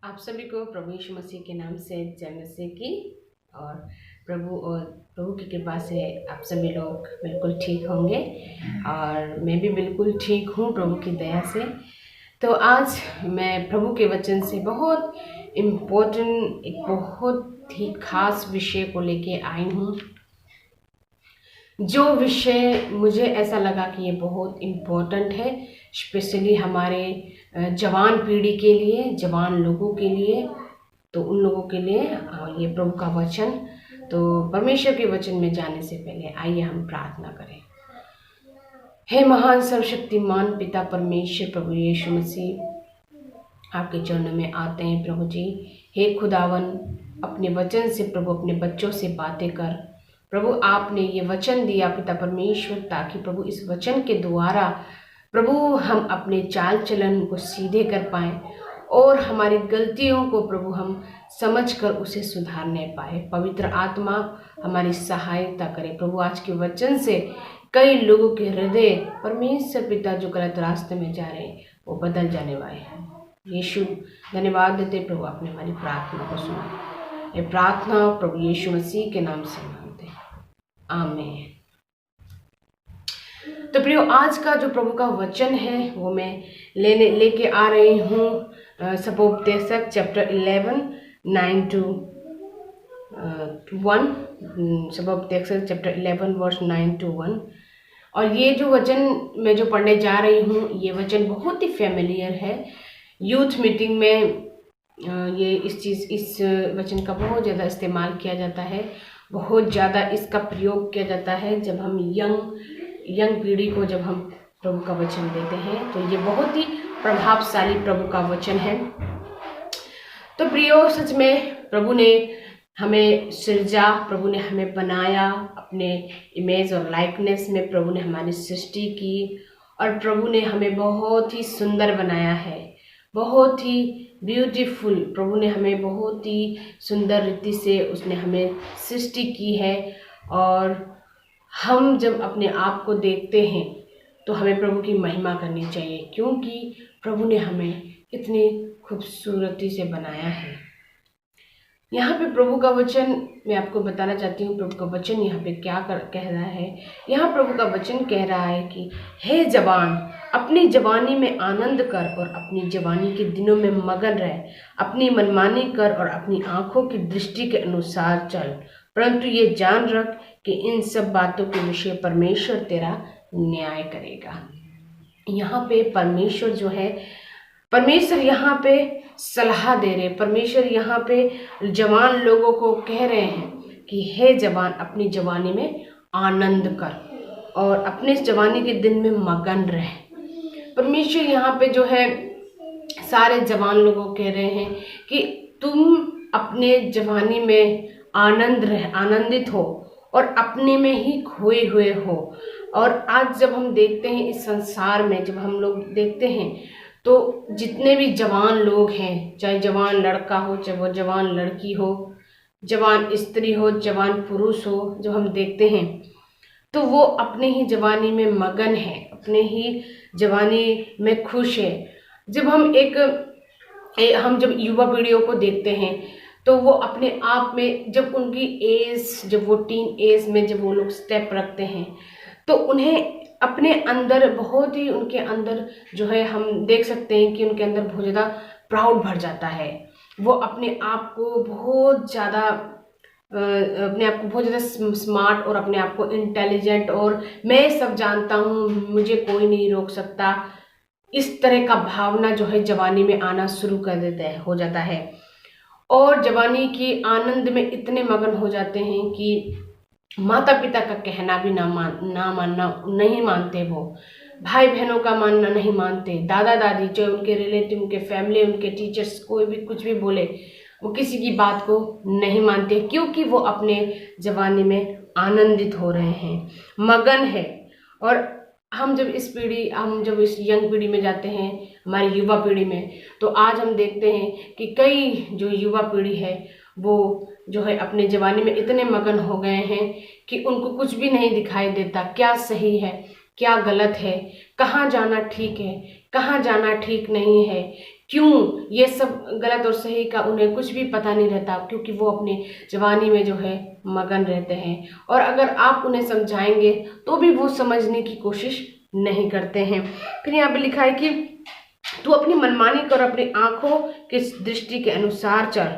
आप सभी को प्रभु यीशु मसीह के नाम से जय मसीह की। और प्रभु की कृपा से आप सभी लोग बिल्कुल ठीक होंगे और मैं भी बिल्कुल ठीक हूँ प्रभु की दया से। तो आज मैं प्रभु के वचन से बहुत इम्पोर्टेंट एक बहुत ही खास विषय को लेके आई हूँ। जो विषय मुझे ऐसा लगा कि ये बहुत इम्पोर्टेंट है, स्पेशली हमारे जवान पीढ़ी के लिए, जवान लोगों के लिए, तो उन लोगों के लिए ये प्रभु का वचन। तो परमेश्वर के वचन में जाने से पहले आइए हम प्रार्थना करें। हे महान सर्वशक्तिमान पिता परमेश्वर प्रभु यीशु मसीह, आपके चरणों में आते हैं प्रभु जी। हे खुदावन, अपने वचन से प्रभु अपने बच्चों से बातें कर प्रभु। आपने ये वचन दिया पिता परमेश्वर, ताकि प्रभु इस वचन के द्वारा प्रभु हम अपने चाल चलन को सीधे कर पाएं और हमारी गलतियों को प्रभु हम समझकर उसे सुधारने पाए। पवित्र आत्मा हमारी सहायता करे प्रभु। आज के वचन से कई लोगों के हृदय परमेश्वर पिता जो गलत रास्ते में जा रहे हैं वो बदल जाने वाले हैं। यीशु धन्यवाद देते प्रभु, आपने हमारी प्रार्थना को सुना। ये प्रार्थना प्रभु यीशु मसीह के नाम से मांगते हैं, आमीन। तो प्रियो, आज का जो प्रभु का वचन है वो मैं लेके आ रही हूँ सबोपदेशक चैप्टर 11 9 to 1। सबोपदेशक चैप्टर 11 वर्स 9 to 1। और ये जो वचन मैं जो पढ़ने जा रही हूँ, ये वचन बहुत ही फैमिलियर है। यूथ मीटिंग में ये इस वचन का बहुत ज़्यादा इस्तेमाल किया जाता है, बहुत ज़्यादा इसका प्रयोग किया जाता है जब हम यंग पीढ़ी को जब हम प्रभु का वचन देते हैं। तो ये बहुत ही प्रभावशाली प्रभु का वचन है। तो प्रियो, सच में प्रभु ने हमें सृजा, प्रभु ने हमें बनाया, अपने इमेज और लाइकनेस में प्रभु ने हमारी सृष्टि की और प्रभु ने हमें बहुत ही सुंदर बनाया है, बहुत ही ब्यूटीफुल। प्रभु ने हमें बहुत ही सुंदर रीति से उसने हमें सृष्टि की है। और हम जब अपने आप को देखते हैं तो हमें प्रभु की महिमा करनी चाहिए, क्योंकि प्रभु ने हमें इतनी खूबसूरती से बनाया है। यहाँ पे प्रभु का वचन मैं आपको बताना चाहती हूँ। प्रभु का वचन यहाँ पे क्या कह रहा है। यहाँ प्रभु का वचन कह रहा है कि हे जवान, अपनी जवानी में आनंद कर और अपनी जवानी के दिनों में मगन रह। अपनी मनमानी कर और अपनी आंखों की दृष्टि के अनुसार चल, परंतु ये जान रख कि इन सब बातों के विषय परमेश्वर तेरा न्याय करेगा। यहाँ पे परमेश्वर जो है, परमेश्वर यहाँ पे सलाह दे रहे, परमेश्वर यहाँ पे जवान लोगों को कह रहे हैं कि हे जवान, अपनी जवानी में आनंद कर और अपने जवानी के दिन में मगन रहे। परमेश्वर यहाँ पे जो है सारे जवान लोगों को कह रहे हैं कि तुम अपने जवानी में आनंदित हो और अपने में ही खोए हुए हो। और आज जब हम देखते हैं इस संसार में, जब हम लोग देखते हैं तो जितने भी जवान लोग हैं, चाहे जवान लड़का हो, चाहे वो जवान लड़की हो, जवान स्त्री हो, जवान पुरुष हो, जब हम देखते हैं तो वो अपने ही जवानी में मगन है, अपने ही जवानी में खुश है। जब हम जब युवा पीढ़ियों को देखते हैं तो वो अपने आप में जब उनकी एज, जब वो टीन एज में जब वो लोग स्टेप रखते हैं तो उन्हें अपने अंदर बहुत ही, उनके अंदर जो है हम देख सकते हैं कि उनके अंदर बहुत ज़्यादा प्राउड भर जाता है। वो अपने आप को बहुत ज़्यादा स्मार्ट और अपने आप को इंटेलिजेंट और मैं सब जानता हूँ, मुझे कोई नहीं रोक सकता, इस तरह का भावना जो है जवानी में आना शुरू हो जाता है। और जवानी की आनंद में इतने मगन हो जाते हैं कि माता पिता का कहना भी नहीं मानते, वो भाई बहनों का मानना नहीं मानते, दादा दादी, जो उनके रिलेटिव, उनके फैमिली, उनके टीचर्स कोई भी कुछ भी बोले, वो किसी की बात को नहीं मानते, क्योंकि वो अपने जवानी में आनंदित हो रहे हैं, मगन है। और हम जब इस यंग पीढ़ी में जाते हैं, हमारी युवा पीढ़ी में, तो आज हम देखते हैं कि कई जो युवा पीढ़ी है वो जो है अपने जवानी में इतने मगन हो गए हैं कि उनको कुछ भी नहीं दिखाई देता, क्या सही है क्या गलत है, कहाँ जाना ठीक है कहाँ जाना ठीक नहीं है, क्यों ये सब गलत और सही का उन्हें कुछ भी पता नहीं रहता, क्योंकि वो अपने जवानी में जो है मगन रहते हैं। और अगर आप उन्हें समझाएंगे तो भी वो समझने की कोशिश नहीं करते हैं। फिर यहाँ पे लिखा है कि तू अपनी मनमानी कर, अपनी आंखों की दृष्टि के अनुसार चल।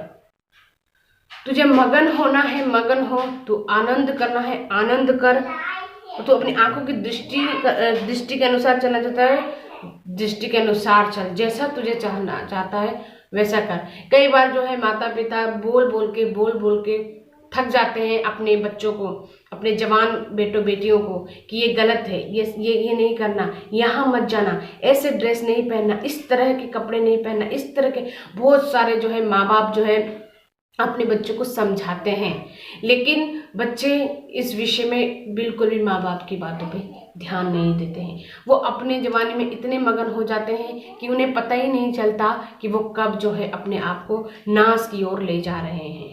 तुझे मगन होना है मगन हो, तू आनंद करना है आनंद कर। तू अपनी आंखों की दृष्टि के अनुसार चलना चाहता है, दृष्टि के अनुसार चल। जैसा तुझे चाहता है वैसा कर। कई बार जो है माता पिता बोल बोल के थक जाते हैं अपने बच्चों को, अपने जवान बेटों बेटियों को, कि ये गलत है, ये नहीं करना, यहाँ मत जाना, ऐसे ड्रेस नहीं पहनना, इस तरह के कपड़े नहीं पहनना, इस तरह के बहुत सारे जो है माँ बाप जो है अपने बच्चों को समझाते हैं। लेकिन बच्चे इस विषय में बिल्कुल भी माँ बाप की बातों पे ध्यान नहीं देते हैं। वो अपने जवानी में इतने मगन हो जाते हैं कि उन्हें पता ही नहीं चलता कि वो कब जो है अपने आप को नाश की ओर ले जा रहे हैं।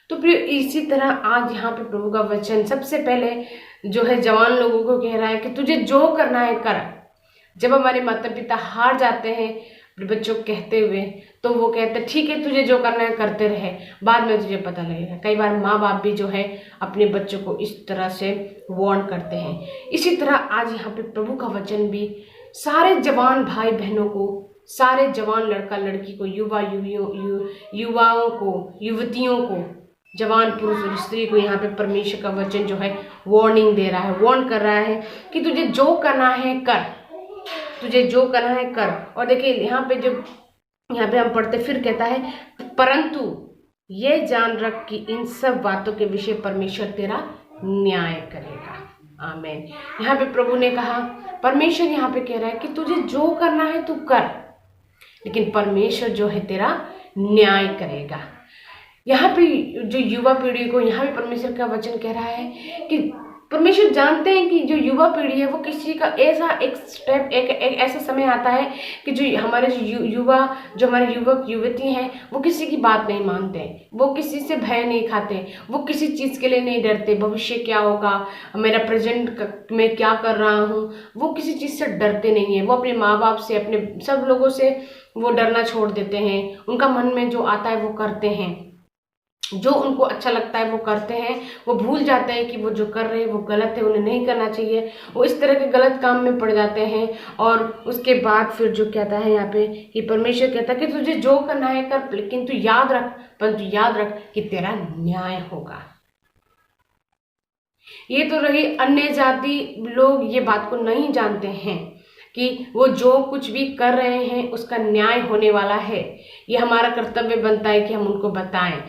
तो फिर इसी तरह आज यहाँ पे प्रभु का वचन सबसे पहले जो है जवान लोगों को कह रहा है कि तुझे जो करना है कर। जब हमारे माता पिता हार जाते हैं अपने बच्चों को कहते हुए, तो वो कहते ठीक है तुझे जो करना है करते रहे, बाद में तुझे पता लगेगा। कई बार माँ बाप भी जो है अपने बच्चों को इस तरह से वार्न करते हैं। इसी तरह आज यहाँ पे प्रभु का वचन भी सारे जवान भाई बहनों को, सारे जवान लड़का लड़की को, युवाओं को, युवतियों को, जवान पुरुष और स्त्री को यहाँ पे परमेश्वर का वचन जो है वार्निंग दे रहा है, वार्न कर रहा है कि तुझे जो करना है कर, तुझे जो करना है कर। और देखिए यहाँ पे हम पढ़ते फिर कहता है परंतु ये जान रख कि इन सब बातों के विषय परमेश्वर तेरा न्याय करेगा। आमीन। यहाँ पे प्रभु ने कहा, परमेश्वर यहाँ पे कह रहा है कि तुझे जो करना है तू कर, लेकिन परमेश्वर जो है तेरा न्याय करेगा। यहाँ पे जो युवा पीढ़ी को यहाँ पे परमेश्वर का वचन कह रहा है कि परमेश्वर जानते हैं कि जो युवा पीढ़ी है वो किसी का ऐसा एक स्टेप एक ऐसा समय आता है कि जो हमारे जो हमारे युवक युवती हैं वो किसी की बात नहीं मानते, वो किसी से भय नहीं खाते, वो किसी चीज़ के लिए नहीं डरते, भविष्य क्या होगा, मेरा प्रेजेंट में क्या कर रहा हूँ, वो किसी चीज़ से डरते नहीं है। वो अपने माँ बाप से, अपने सब लोगों से वो डरना छोड़ देते हैं। उनका मन में जो आता है वो करते हैं, जो उनको अच्छा लगता है वो करते हैं। वो भूल जाते हैं कि वो जो कर रहे हैं वो गलत है, उन्हें नहीं करना चाहिए। वो इस तरह के गलत काम में पड़ जाते हैं। और उसके बाद फिर जो कहता है यहाँ पे कि परमेश्वर कहता है कि तुझे जो करना है कर, लेकिन तू याद रख कि तेरा न्याय होगा। ये तो रही अन्य जाति लोग ये बात को नहीं जानते हैं कि वो जो कुछ भी कर रहे हैं उसका न्याय होने वाला है। ये हमारा कर्तव्य बनता है कि हम उनको बताएं।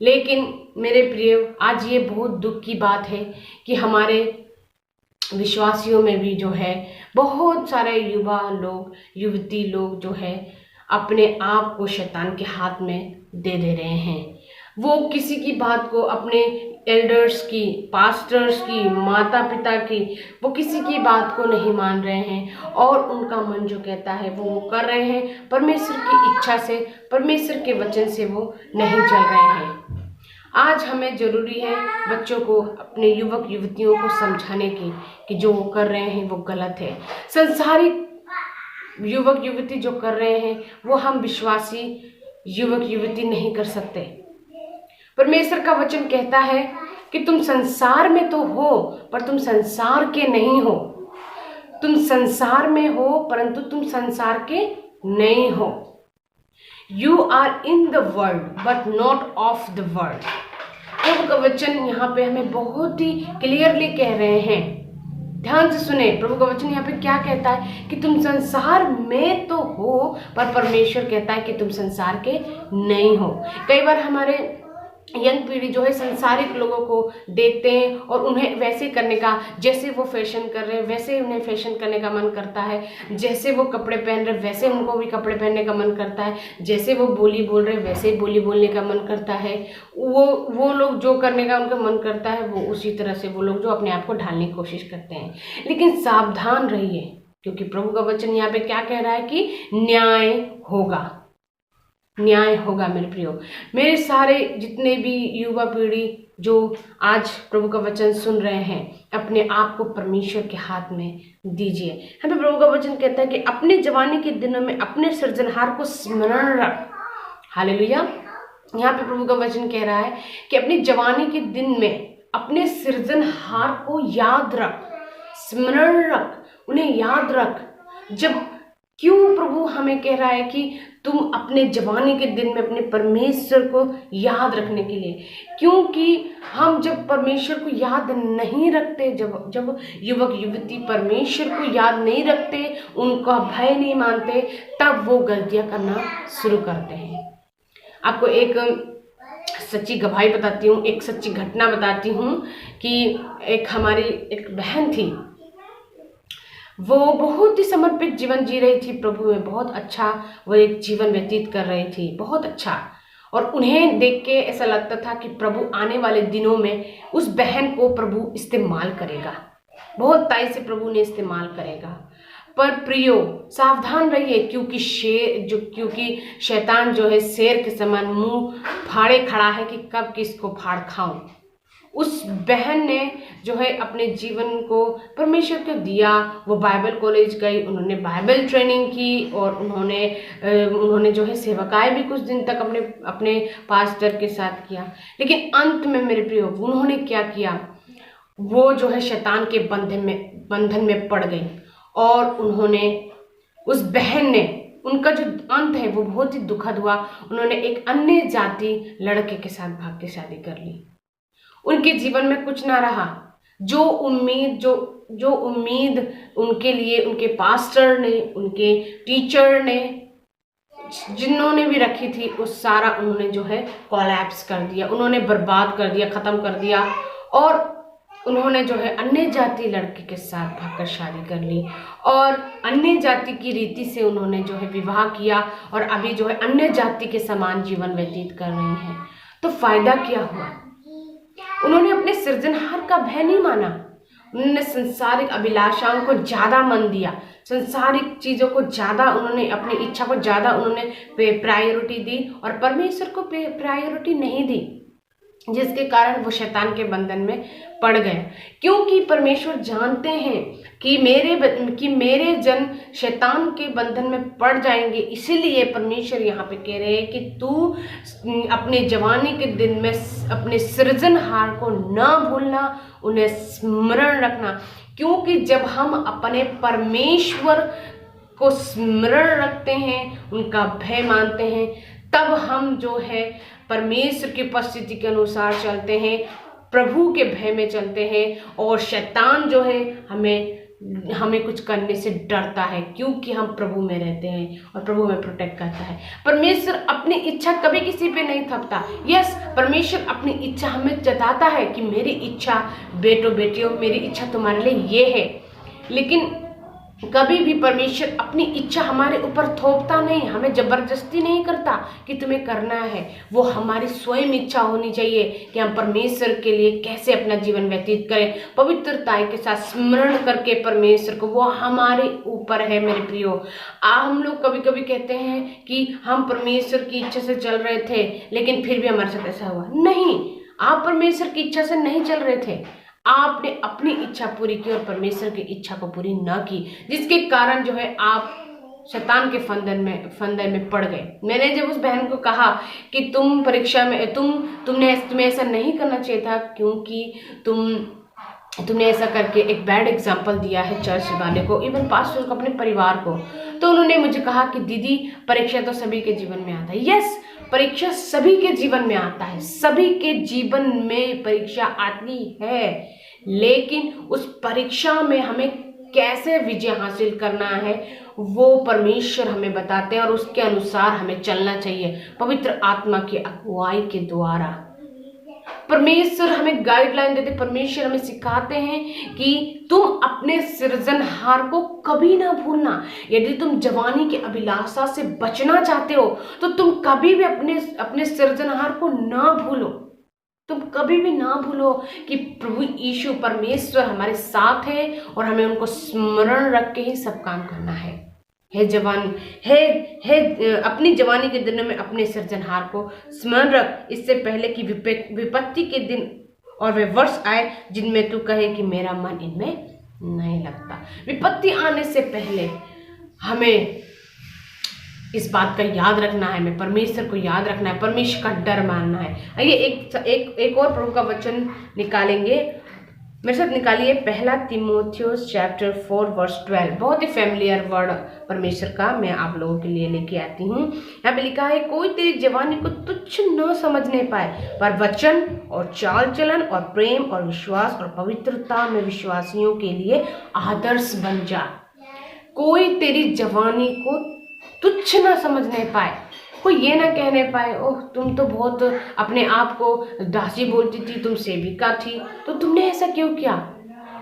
लेकिन मेरे प्रिय, आज ये बहुत दुख की बात है कि हमारे विश्वासियों में भी जो है बहुत सारे युवा लोग, युवती लोग जो है अपने आप को शैतान के हाथ में दे रहे हैं। वो किसी की बात को, अपने एल्डर्स की, पास्टर्स की, माता पिता की, वो किसी की बात को नहीं मान रहे हैं और उनका मन जो कहता है वो कर रहे हैं। परमेश्वर की इच्छा से, परमेश्वर के वचन से वो नहीं चल रहे हैं। आज हमें जरूरी है बच्चों को, अपने युवक युवतियों को समझाने की कि जो वो कर रहे हैं वो गलत है। संसारिक युवक युवती जो कर रहे हैं वो हम विश्वासी युवक युवती नहीं कर सकते। परमेश्वर का वचन कहता है कि तुम संसार में तो हो पर तुम संसार के नहीं हो। तुम संसार में हो परंतु तुम संसार के नहीं हो। You are in the world but not of the world। प्रभु का वचन यहाँ पे हमें बहुत ही क्लियरली कह रहे हैं। ध्यान से सुने, प्रभु का वचन यहाँ पे क्या कहता है कि तुम संसार में तो हो पर परमेश्वर कहता है कि तुम संसार के नहीं हो। कई बार हमारे यंग पीढ़ी जो है संसारिक लोगों को देखते हैं और उन्हें वैसे करने का, जैसे वो फैशन कर रहे हैं वैसे उन्हें फैशन करने का मन करता है। जैसे वो कपड़े पहन रहे वैसे उनको भी कपड़े पहनने का मन करता है। जैसे वो बोली बोल रहे वैसे बोली बोलने का मन करता है। वो लोग जो करने का उनका मन करता है वो उसी तरह से वो लोग जो अपने आप को ढालने की कोशिश करते हैं। लेकिन सावधान रहिए, क्योंकि प्रभु का वचन यहाँ पे क्या कह रहा है कि न्याय होगा, न्याय होगा। मेरे प्रियो, मेरे सारे जितने भी युवा पीढ़ी जो आज प्रभु का वचन सुन रहे हैं, अपने आप को परमेश्वर के हाथ में दीजिए। यहाँ पे प्रभु का वचन कहता है कि अपने जवानी के दिनों में अपने सृजनहार को स्मरण रख। हालेलुया। यहाँ पे प्रभु का वचन कह रहा है कि अपनी जवानी के दिन में अपने सृजनहार को याद रख, स्मरण रख, उन्हें याद रख। जब क्यों प्रभु हमें कह रहा है कि तुम अपने जवानी के दिन में अपने परमेश्वर को याद रखने के लिए? क्योंकि हम जब परमेश्वर को याद नहीं रखते, जब युवक युवती परमेश्वर को याद नहीं रखते, उनका भय नहीं मानते, तब वो गलतियां करना शुरू करते हैं। आपको एक सच्ची गवाही बताती हूँ, एक सच्ची घटना बताती हूँ कि हमारी एक बहन थी, वो बहुत ही समर्पित जीवन जी रही थी प्रभु में, बहुत अच्छा वो एक जीवन व्यतीत कर रही थी, बहुत अच्छा। और उन्हें देख के ऐसा लगता था कि प्रभु आने वाले दिनों में उस बहन को प्रभु इस्तेमाल करेगा, बहुत ताई से प्रभु ने इस्तेमाल करेगा। पर प्रियो, सावधान रहिए, क्योंकि शैतान जो है शेर के समान मुंह फाड़े खड़ा है कि कब किसको फाड़ खाऊं। उस बहन ने जो है अपने जीवन को परमेश्वर को दिया। वो बाइबल कॉलेज गई, उन्होंने बाइबल ट्रेनिंग की और उन्होंने जो है सेवकाएं भी कुछ दिन तक अपने पास्टर के साथ किया। लेकिन अंत में मेरे प्रियो, उन्होंने क्या किया, वो जो है शैतान के बंधन में पड़ गई और उस बहन ने, उनका जो अंत है वो बहुत ही दुखद हुआ। उन्होंने एक अन्य जाति लड़के के साथ भाग के शादी कर ली। उनके जीवन में कुछ ना रहा। जो उम्मीद उनके लिए उनके पास्टर ने, उनके टीचर ने, जिन्होंने भी रखी थी, उस सारा उन्होंने जो है कोलैप्स कर दिया, उन्होंने बर्बाद कर दिया, खत्म कर दिया। और उन्होंने जो है अन्य जाति लड़के के साथ भागकर शादी कर ली और अन्य जाति की रीति से उन्होंने जो है विवाह किया और अभी जो है अन्य जाति के समान जीवन व्यतीत कर रही हैं। तो फायदा क्या हुआ? उन्होंने अपने सृजनहार का भय नहीं माना, उन्होंने संसारिक अभिलाषाओं को ज्यादा मन दिया, संसारिक चीजों को ज्यादा, उन्होंने अपनी इच्छा को ज्यादा उन्होंने प्रायोरिटी दी और परमेश्वर को प्रायोरिटी नहीं दी, जिसके कारण वो शैतान के बंधन में पड़ गए। क्योंकि परमेश्वर जानते हैं कि मेरे जन शैतान के बंधन में पड़ जाएंगे, इसीलिए परमेश्वर यहाँ पे कह रहे हैं कि तू अपने जवानी के दिन में अपने सृजनहार को न भूलना, उन्हें स्मरण रखना। क्योंकि जब हम अपने परमेश्वर को स्मरण रखते हैं, उनका भय मानते हैं, तब हम जो है परमेश्वर की उपस्थिति के अनुसार चलते हैं, प्रभु के भय में चलते हैं और शैतान जो है हमें कुछ करने से डरता है, क्योंकि हम प्रभु में रहते हैं और प्रभु हमें प्रोटेक्ट करता है। परमेश्वर अपनी इच्छा कभी किसी पे नहीं थपता। यस, परमेश्वर अपनी इच्छा हमें जताता है कि मेरी इच्छा, बेटो बेटियों, मेरी इच्छा तुम्हारे लिए ये है। लेकिन कभी भी परमेश्वर अपनी इच्छा हमारे ऊपर थोपता नहीं, हमें जबरदस्ती नहीं करता कि तुम्हें करना है। वो हमारी स्वयं इच्छा होनी चाहिए कि हम परमेश्वर के लिए कैसे अपना जीवन व्यतीत करें, पवित्रता के साथ स्मरण करके परमेश्वर को। वो हमारे ऊपर है मेरे प्रियो। हम लोग कभी कभी कहते हैं कि हम परमेश्वर की इच्छा से चल रहे थे, लेकिन फिर भी हमारे साथ ऐसा हुआ। नहीं, आप परमेश्वर की इच्छा से नहीं चल रहे थे, आपने अपनी इच्छा पूरी की और परमेश्वर की इच्छा को पूरी ना की, जिसके कारण जो है आप शैतान के फंदे में पड़ गए। मैंने जब उस बहन को कहा कि तुम परीक्षा में तुम्हें ऐसा नहीं करना चाहिए था, क्योंकि तुमने ऐसा करके एक बैड एग्जाम्पल दिया है चर्च वाले को, इवन पास्टर को, अपने परिवार को। तो उन्होंने मुझे कहा कि दीदी, परीक्षा तो सभी के जीवन में आता है। यस, परीक्षा सभी के जीवन में आता है, सभी के जीवन में परीक्षा आती है, लेकिन उस परीक्षा में हमें कैसे विजय हासिल करना है वो परमेश्वर हमें बताते हैं और उसके अनुसार हमें चलना चाहिए, पवित्र आत्मा की अगुवाई के द्वारा। परमेश्वर हमें गाइडलाइन देते, परमेश्वर हमें सिखाते हैं कि तुम अपने सृजनहार को कभी ना भूलना। यदि तुम जवानी की अभिलाषा से बचना चाहते हो तो तुम कभी भी अपने सृजनहार को ना भूलो। तुम कभी भी ना भूलो कि प्रभु यीशु परमेश्वर हमारे साथ है और हमें उनको स्मरण रख के ही सब काम करना है। अपनी जवानी के दिनों में अपने सृजनहार को स्मरण रख, इससे पहले कि विपत्ति के दिन और वे वर्ष आए जिनमें तू कहे कि मेरा मन इनमें नहीं लगता। विपत्ति आने से पहले हमें इस बात का याद रखना है, हमें परमेश्वर को याद रखना है, परमेश्वर का डर मानना है। आइए एक और प्रभु का वचन निकालेंगे, मेरे साथ निकालिए पहला तीमुथियुस चैप्टर 4 वर्स 12। बहुत ही फैमिलियर वर्ड परमेश्वर का मैं आप लोगों के लिए लेके आती हूँ। यहाँ पे लिखा है, कोई तेरी जवानी को तुच्छ न समझने पाए, पर वचन और चाल चलन और प्रेम और विश्वास और पवित्रता में विश्वासियों के लिए आदर्श बन जा। कोई तेरी जवानी को तुच्छ न समझने पाए, कोई ये ना कहने पाए, ओह तुम तो बहुत अपने आप को दासी बोलती थी, तुम सेविका थी, तो तुमने ऐसा क्यों किया।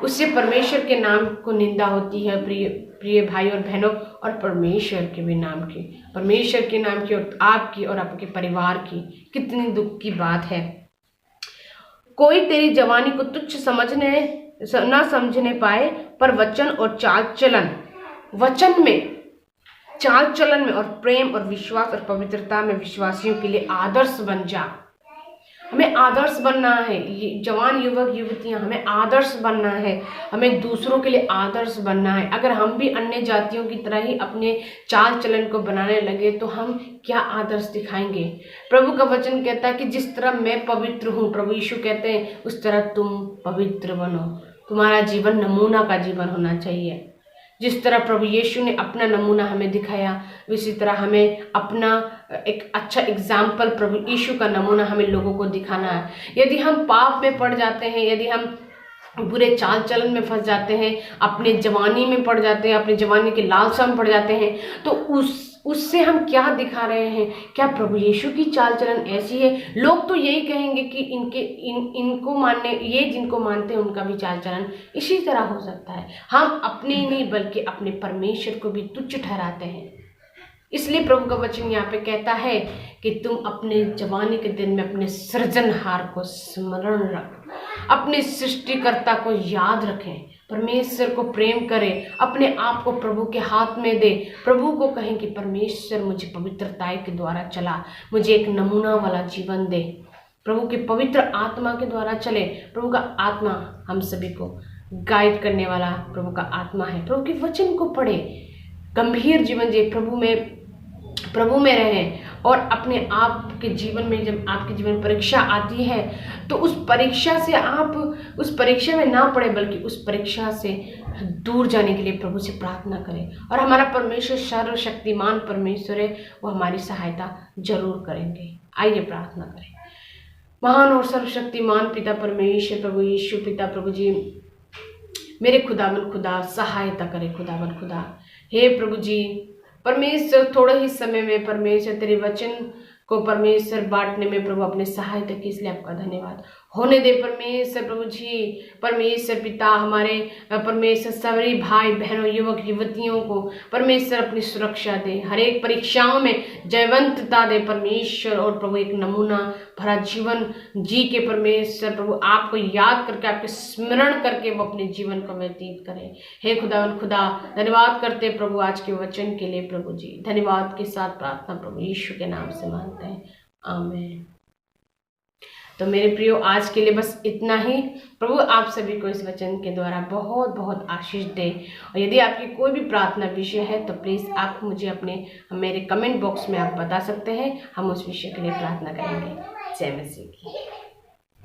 उससे परमेश्वर के नाम को निंदा होती है प्रिय भाई और बहनों, और परमेश्वर के भी नाम की, परमेश्वर के नाम की और आपकी और आपके परिवार की कितनी दुख की बात है। कोई तेरी जवानी को तुच्छ न समझने पाए, पर वचन और चाल चलन, वचन में, चाल चलन में और प्रेम और विश्वास और पवित्रता में विश्वासियों के लिए आदर्श बन जा। हमें आदर्श बनना है, ये जवान युवक युवतियां, हमें आदर्श बनना है, हमें दूसरों के लिए आदर्श बनना है। अगर हम भी अन्य जातियों की तरह ही अपने चाल चलन को बनाने लगे तो हम क्या आदर्श दिखाएंगे। प्रभु का वचन कहता है कि जिस तरह मैं पवित्र हूँ, प्रभु यीशु कहते हैं, उस तरह तुम पवित्र बनो। तुम्हारा जीवन नमूना का जीवन होना चाहिए। जिस तरह प्रभु यीशु ने अपना नमूना हमें दिखाया, उसी तरह हमें अपना एक अच्छा एग्जाम्पल, प्रभु यीशु का नमूना हमें लोगों को दिखाना है। यदि हम पाप में पड़ जाते हैं, यदि हम बुरे चाल चलन में फंस जाते हैं, अपने जवानी में पड़ जाते हैं, अपने जवानी के लालसा में पड़ जाते हैं, तो उससे हम क्या दिखा रहे हैं। क्या प्रभु यीशु की चाल चलन ऐसी है? लोग तो यही कहेंगे कि इनको मानने, ये जिनको मानते हैं उनका भी चाल चलन इसी तरह हो सकता है। हम अपने ही नहीं बल्कि अपने परमेश्वर को भी तुच्छ ठहराते हैं। इसलिए प्रभु का वचन यहाँ पे कहता है कि तुम अपने जवानी के दिन में अपने सृजनहार को स्मरण रख, अपने सृष्टिकर्ता को याद रखें, परमेश्वर को प्रेम करें, अपने आप को प्रभु के हाथ में दे, प्रभु को कहें कि परमेश्वर मुझे पवित्रताई के द्वारा चला, मुझे एक नमूना वाला जीवन दे। प्रभु के पवित्र आत्मा के द्वारा चले। प्रभु का आत्मा हम सभी को गाइड करने वाला प्रभु का आत्मा है। प्रभु के वचन को पढ़े, गंभीर जीवन जिए, प्रभु में रहें। और अपने आप के जीवन में जब आपके जीवन में परीक्षा आती है तो उस परीक्षा से आप उस परीक्षा में ना पड़े बल्कि उस परीक्षा से दूर जाने के लिए प्रभु से प्रार्थना करें। और हमारा परमेश्वर सर्वशक्तिमान परमेश्वर है, वो हमारी सहायता जरूर करेंगे। आइए प्रार्थना करें। महान और सर्वशक्तिमान पिता परमेश्वर, प्रभु यीशु पिता, प्रभु जी मेरे खुदावन खुदा सहायता करे। खुदावन खुदा, हे प्रभु जी परमेश्वर, थोड़े ही समय में परमेश्वर तेरे वचन को परमेश्वर बांटने में प्रभु अपने सहायता की, इसलिए आपका धन्यवाद होने दे परमेश्वर। प्रभु जी परमेश्वर पिता, हमारे परमेश्वर सभी भाई बहनों, युवक युवतियों को परमेश्वर अपनी सुरक्षा दे, हर एक परीक्षाओं में जयवंतता दे परमेश्वर। और प्रभु एक नमूना भरा जीवन जी के परमेश्वर प्रभु आपको याद करके, आपके स्मरण करके वो अपने जीवन को व्यतीत करें। हे खुदावन खुदा, धन्यवाद करते प्रभु आज के वचन के लिए। प्रभु जी धन्यवाद के साथ प्रार्थना प्रभु यीशु के नाम से मांगते हैं, आमीन। तो मेरे प्रियो, आज के लिए बस इतना ही। प्रभु आप सभी को इस वचन के द्वारा बहुत बहुत आशीष दे। और यदि आपकी कोई भी प्रार्थना विषय है तो प्लीज़ आप मुझे मेरे कमेंट बॉक्स में आप बता सकते हैं, हम उस विषय के लिए प्रार्थना करेंगे। जय मसीह की।